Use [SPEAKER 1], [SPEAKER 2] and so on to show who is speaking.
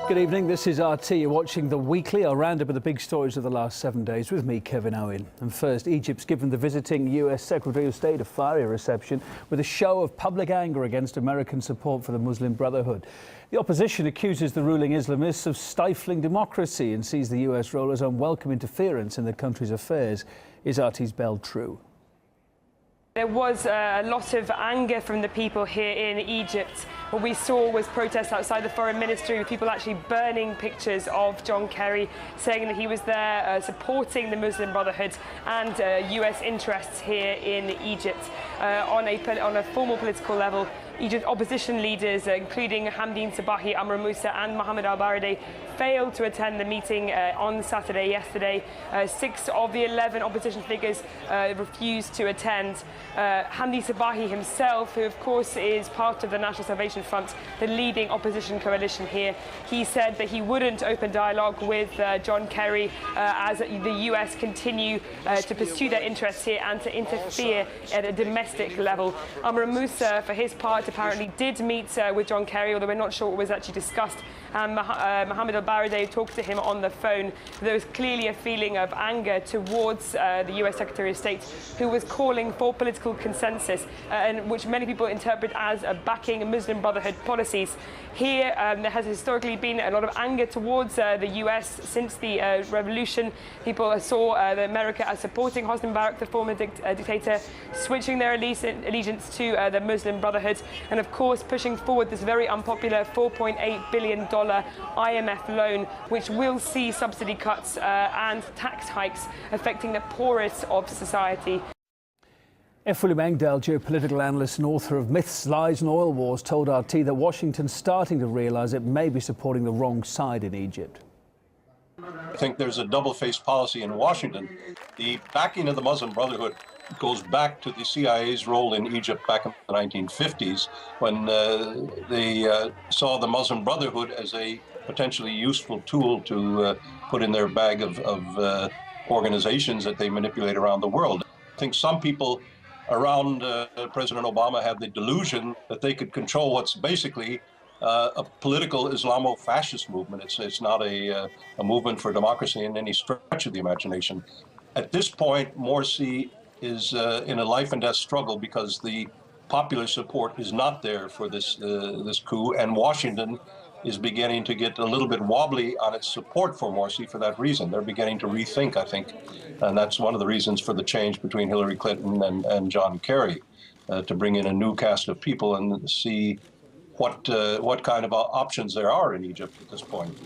[SPEAKER 1] Good evening, this is RT. You're watching The Weekly, our roundup of the big stories of the last 7 days with me, Kevin Owen. And first, Egypt's given the visiting US Secretary of State a fiery reception with a show of public anger against American support for the Muslim Brotherhood. The opposition accuses the ruling Islamists of stifling democracy and sees the US role as unwelcome interference in the country's affairs. Is RT's Bell true?
[SPEAKER 2] There was a lot of anger from the people here in Egypt. What we saw was protests outside the foreign ministry with people actually burning pictures of John Kerry, saying that he was there supporting the Muslim Brotherhood and US interests here in Egypt. On a formal political level, Egypt opposition leaders, including Hamdine Sabahi, Amr Moussa and Mohamed al-Baradei, failed to attend the meeting on Saturday yesterday. 6 of the 11 opposition figures refused to attend. Hamdine Sabahi himself, who of course is part of the National Salvation Front, the leading opposition coalition here, he said that he wouldn't open dialogue with John Kerry as the US continue to pursue their interests here and to interfere at a domestic level. Amr Moussa, for his part, apparently did meet with John Kerry, although we're not sure what was actually discussed. And Mohamed al-Baradei talked to him on the phone. There was clearly a feeling of anger towards the US Secretary of State, who was calling for political consensus, and which many people interpret as backing Muslim Brotherhood policies. Here, there has historically been a lot of anger towards the US since the revolution. People saw America as supporting Hosni Mubarak, the former dictator, switching their allegiance to the Muslim Brotherhood, and of course pushing forward this very unpopular $4.8 billion IMF loan, which will see subsidy cuts and tax hikes affecting the poorest of society.
[SPEAKER 1] F. William Engdahl, geopolitical analyst and author of Myths, Lies and Oil Wars, told RT that Washington's starting to realise it may be supporting the wrong side in Egypt.
[SPEAKER 3] I think there's a double-faced policy in Washington. The backing of the Muslim Brotherhood goes back to the CIA's role in Egypt back in the 1950s, when they saw the Muslim Brotherhood as a potentially useful tool to put in their bag of organizations that they manipulate around the world. I think some people around President Obama had the delusion that they could control what's basically a political Islamo-fascist movement. It's not a movement for democracy in any stretch of the imagination. At this point, Morsi is in a life and death struggle because the popular support is not there for this coup, and Washington is beginning to get a little bit wobbly on its support for Morsi for that reason. They're beginning to rethink, I think, and that's one of the reasons for the change between Hillary Clinton and John Kerry, to bring in a new cast of people and see what kind of options there are in Egypt at this point.